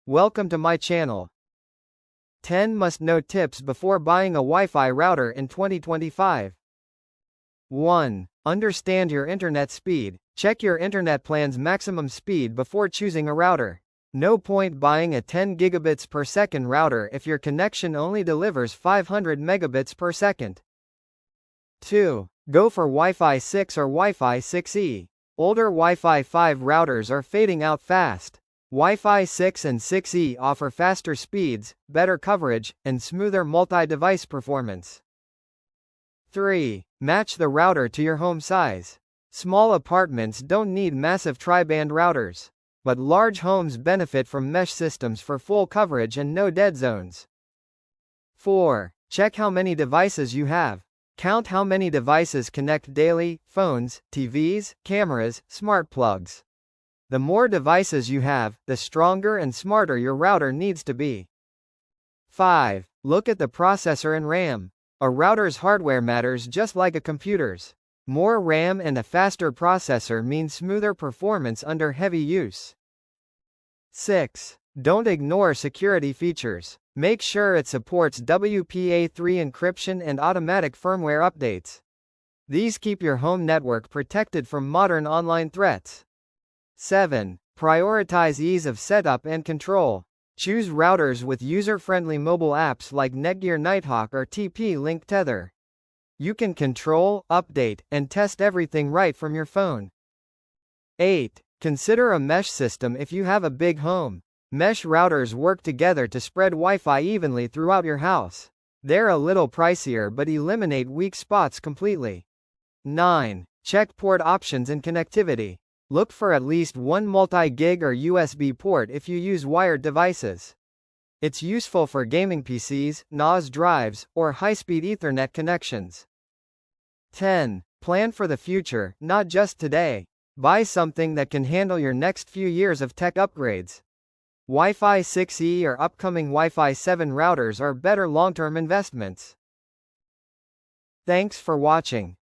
Welcome to my channel. 10 must-know tips before buying a Wi-Fi router in 2025. 1. Understand your internet speed. Check your internet plan's maximum speed before choosing a router. No point buying a 10 gigabits per second router if your connection only delivers 500 megabits per second. 2. Go for Wi-Fi 6 or Wi-Fi 6E. Older Wi-Fi 5 routers are fading out fast. Wi-Fi 6 and 6E offer faster speeds, better coverage, and smoother multi-device performance. 3. Match the router to your home size. Small apartments don't need massive tri-band routers, but large homes benefit from mesh systems for full coverage and no dead zones. 4. Check how many devices you have. Count how many devices connect daily: phones, TVs, cameras, smart plugs. The more devices you have, the stronger and smarter your router needs to be. 5. Look at the processor and RAM. A router's hardware matters just like a computer's. More RAM and a faster processor mean smoother performance under heavy use. 6. Don't ignore security features. Make sure it supports WPA3 encryption and automatic firmware updates. These keep your home network protected from modern online threats. 7. Prioritize ease of setup and control. Choose routers with user-friendly mobile apps like Netgear Nighthawk or TP-Link Tether. You can control, update, and test everything right from your phone. 8. Consider a mesh system if you have a big home. Mesh routers work together to spread Wi-Fi evenly throughout your house. They're a little pricier but eliminate weak spots completely. 9. Check port options and connectivity. Look for at least one multi-gig or USB port if you use wired devices. It's useful for gaming PCs, NAS drives, or high-speed Ethernet connections. 10. Plan for the future, not just today. Buy something that can handle your next few years of tech upgrades. Wi-Fi 6E or upcoming Wi-Fi 7 routers are better long-term investments. Thanks for watching.